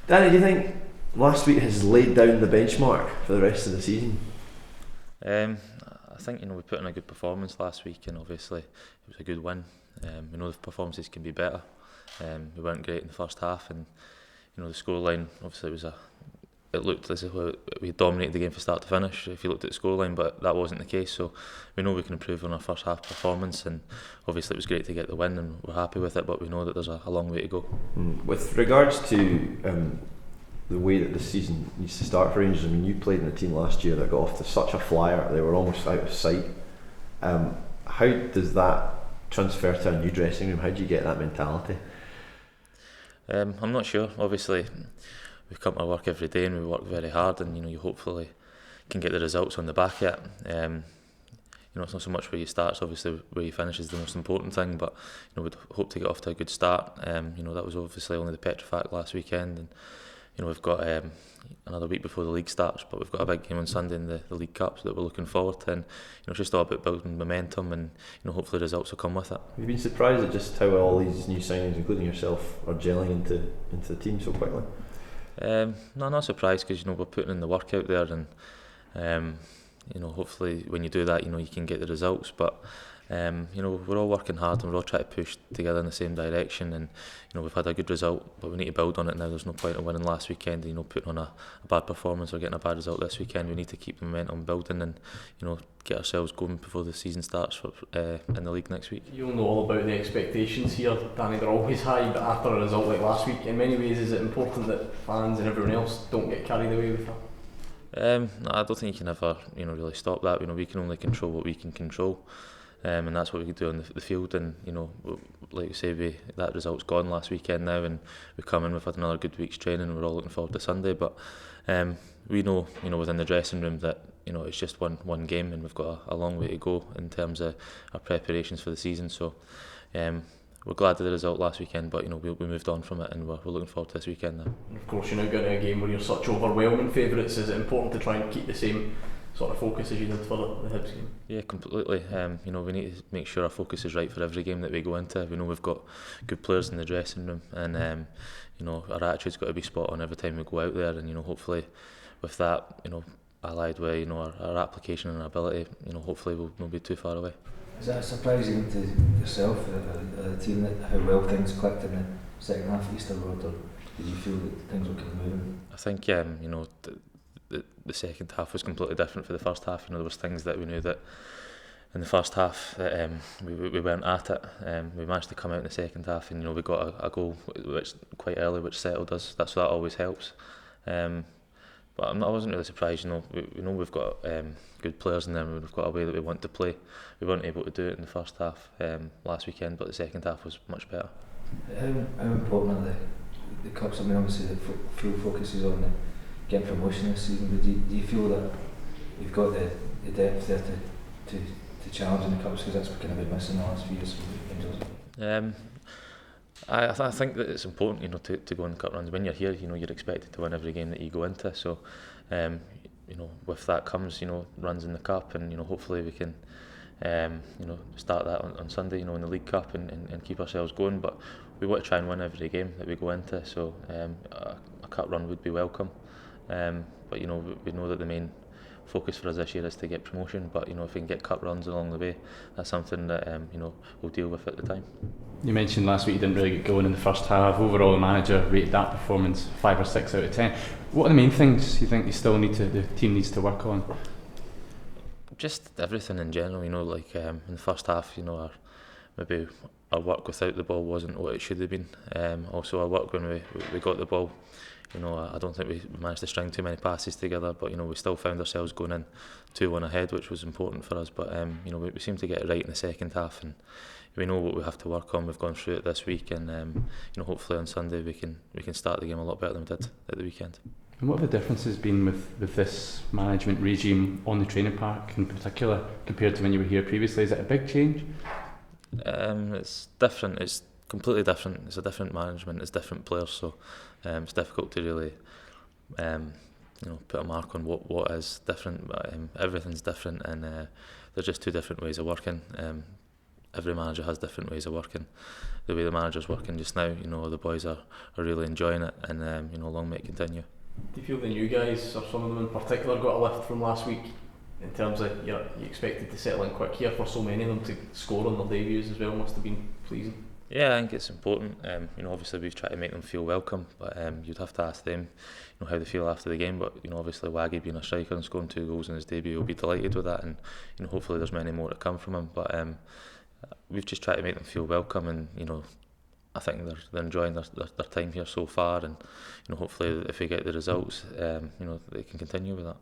Danny, do you think last week has laid down the benchmark for the rest of the season? I think we put in a good performance last week, and obviously it was a good win. We know the performances can be better. We weren't great in the first half, and the scoreline obviously it looked as if we dominated the game from start to finish if you looked at the scoreline, but that wasn't the case. So we know we can improve on our first half performance, and obviously it was great to get the win and we're happy with it, but we know that there's a long way to go. With regards to the way that the season needs to start for Rangers, I mean, you played in a team last year that got off to such a flyer, they were almost out of sight. How does that transfer to a new dressing room? How do you get that mentality? I'm not sure. Obviously we come to work every day and we work very hard, and you hopefully can get the results on the back of it. It's not so much where you start, it's obviously where you finish is the most important thing, but we'd hope to get off to a good start. That was obviously only the Peterhead last weekend, and we've got another week before the league starts, but we've got a big game on Sunday in the League Cup that we're looking forward to, and it's just all about building momentum, and hopefully results will come with it. Have you been surprised at just how all these new signings, including yourself, are gelling into the team so quickly? No, not surprised, because we're putting in the work out there, and hopefully when you do that, you can get the results. But we're all working hard and we're all trying to push together in the same direction, and we've had a good result, but we need to build on it now. There's no point in winning last weekend and putting on a bad performance or getting a bad result this weekend. We need to keep the momentum building and get ourselves going before the season starts in the league next week. You'll know all about the expectations here, Danny. They're always high, but after a result like last week, in many ways, is it important that fans and everyone else don't get carried away with that? No, I don't think you can ever really stop that. We can only control what we can control. And that's what we can do on the field, and like you say, that result's gone last weekend now, and we come in, we've had another good week's training, and we're all looking forward to Sunday. But we know within the dressing room that it's just one game, and we've got a long way to go in terms of our preparations for the season. So we're glad of the result last weekend, but we moved on from it, and we're looking forward to this weekend now. And of course, you're now going to a game where you're such overwhelming favourites. Is it important to try and keep the same sort of focus as you did for the Hibs game? Yeah, completely. We need to make sure our focus is right for every game that we go into. We know we've got good players in the dressing room, and our attitude's got to be spot on every time we go out there, and hopefully with that, allied with our application and our ability, hopefully we'll not be too far away. Is that surprising to yourself, the team, that how well things clicked in the second half of Easter Road, or did you feel that things were kind of moving? I think the second half was completely different for the first half. There was things that we knew that in the first half that we weren't at it. We managed to come out in the second half, and we got a goal which quite early, which settled us. That always helps. But I wasn't really surprised. We know we've got good players in there, and we've got a way that we want to play. We weren't able to do it in the first half last weekend, but the second half was much better. How important are the cups? I mean, obviously the full focus is on getting promotion this season, but do you feel that you've got the depth there to challenge in the cups, because that's kind of been missing the last few years for Rangers? I think that it's important, to go on cup runs. When you're here, you're expected to win every game that you go into. So, with that comes, runs in the cup, and hopefully we can, start that on Sunday, in the League Cup, and keep ourselves going. But we want to try and win every game that we go into. So, a cup run would be welcome. But we know that the main focus for us this year is to get promotion, but if we can get cup runs along the way, that's something that we'll deal with at the time. You mentioned last week you didn't really get going in the first half. Overall, the manager rated that performance 5 or 6 out of 10. What are the main things you think the team needs to work on? Just everything in general, like in the first half, maybe our work without the ball wasn't what it should have been. Also our work when we got the ball, I don't think we managed to string too many passes together, but we still found ourselves going in 2-1 ahead, which was important for us. But we seemed to get it right in the second half, and we know what we have to work on. We've gone through it this week, and hopefully on Sunday we can start the game a lot better than we did at the weekend. And what have the differences been with this management regime on the training park in particular compared to when you were here previously? Is it a big change? It's different. It's completely different. It's a different management. It's different players. So it's difficult to really put a mark on what is different. But everything's different, and they're just two different ways of working. every manager has different ways of working. The way the manager's working just now, you know, the boys are really enjoying it, and you know, long may it continue. Do you feel the new guys, or some of them in particular, got a lift from last week in terms of you expected to settle in quick here? For so many of them to score on their debuts as well must have been pleasing. Yeah, I think it's important. You know, obviously we've tried to make them feel welcome, but you'd have to ask them, you know, how they feel after the game. But you know, obviously Waggy being a striker and scoring 2 goals in his debut, will be delighted with that, and you know, hopefully there's many more to come from him. But we've just tried to make them feel welcome, and you know, I think they're enjoying their time here so far, and you know, hopefully if we get the results, you know, they can continue with that.